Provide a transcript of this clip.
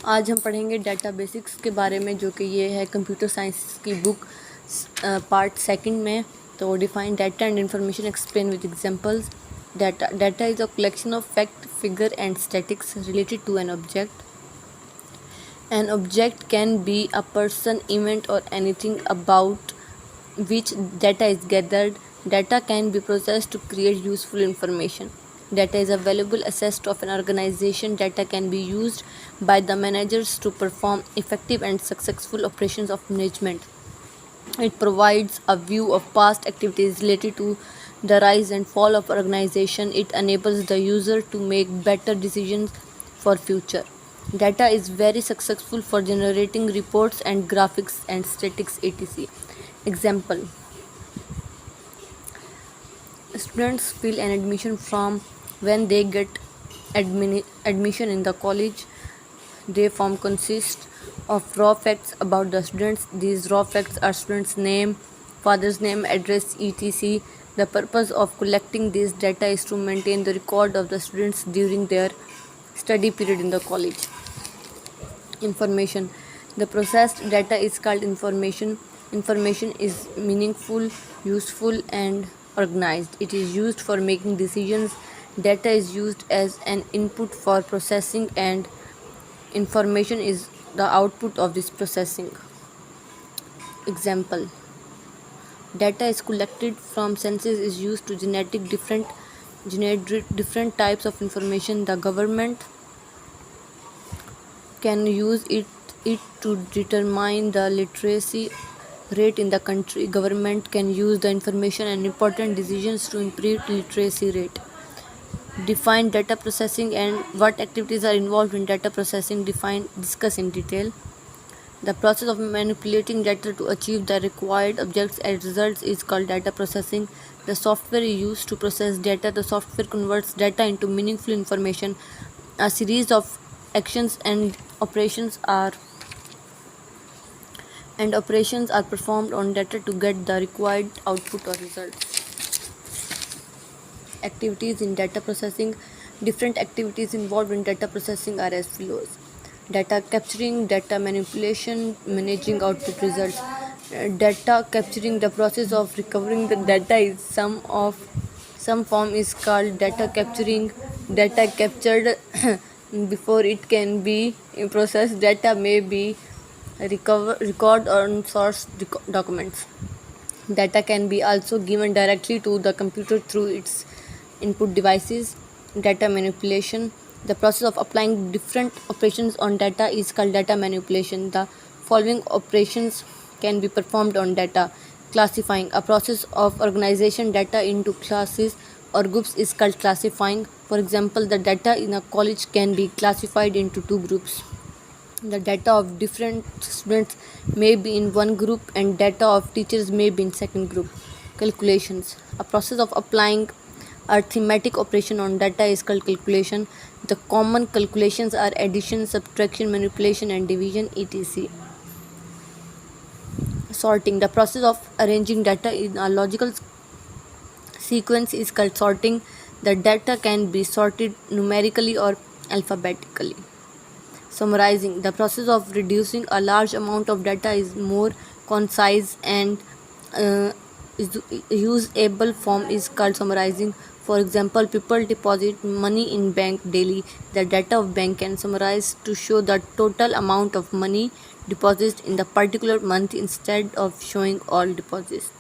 आज हम पढ़ेंगे डाटा बेसिक्स के बारे में, जो कि ये है कंप्यूटर साइंस की बुक पार्ट सेकंड में। तो define data and information, explain with examples. Data is a collection of fact, figure and statics related to an object. An object can be a person, event, or anything about which data is gathered. Data can be processed to create useful information. Data is a valuable asset of an organization. Data can be used by the managers to perform effective and successful operations of management. It provides a view of past activities related to the rise and fall of organization. It enables the user to make better decisions for future. Data is very successful for generating reports and graphics and statistics etc. Example: students fill an admission form. When they get admission in the college, their form consists of raw facts about the students. These raw facts are student's name, father's name, address etc. The purpose of collecting this data is to maintain the record of the students during their study period in the college. Information. The processed data is called information. Information is meaningful, useful, and organized. It is used for making decisions. Data is used as an input for processing, and information is the output of this processing. Example: data is collected from census is used to generate different types of information. The government can use it to determine the literacy rate in the country. Government can use the information and important decisions to improve literacy rate. Define data processing and what activities are involved in data processing. Discuss in detail. The process of manipulating data to achieve the required objects and results is called data processing. The software used to process data. The software converts data into meaningful information. A series of actions and operations are performed on data to get the required output or results. Activities in data processing. Different activities involved in data processing are as follows: data capturing, data manipulation, managing output results. Data capturing, the process of recovering the data is some form is called data capturing. Data captured before it can be processed. Data may be record on source documents. Data can be also given directly to the computer through its input devices. Data manipulation, the process of applying different operations on data is called data manipulation. The following operations can be performed on data. Classifying, a process of organization data into classes or groups is called classifying. For example, the data in a college can be classified into two groups. The data of different students may be in one group and data of teachers may be in second group. Calculations, a process of applying arithmetic operation on data is called calculation. The common calculations are addition, subtraction, manipulation, and division etc. Sorting, the process of arranging data in a logical sequence is called sorting. The data can be sorted numerically or alphabetically. Summarizing, the process of reducing a large amount of data is more concise and is usable form is called summarizing. For example, people deposit money in bank daily. The data of bank can summarize to show the total amount of money deposited in the particular month instead of showing all deposits.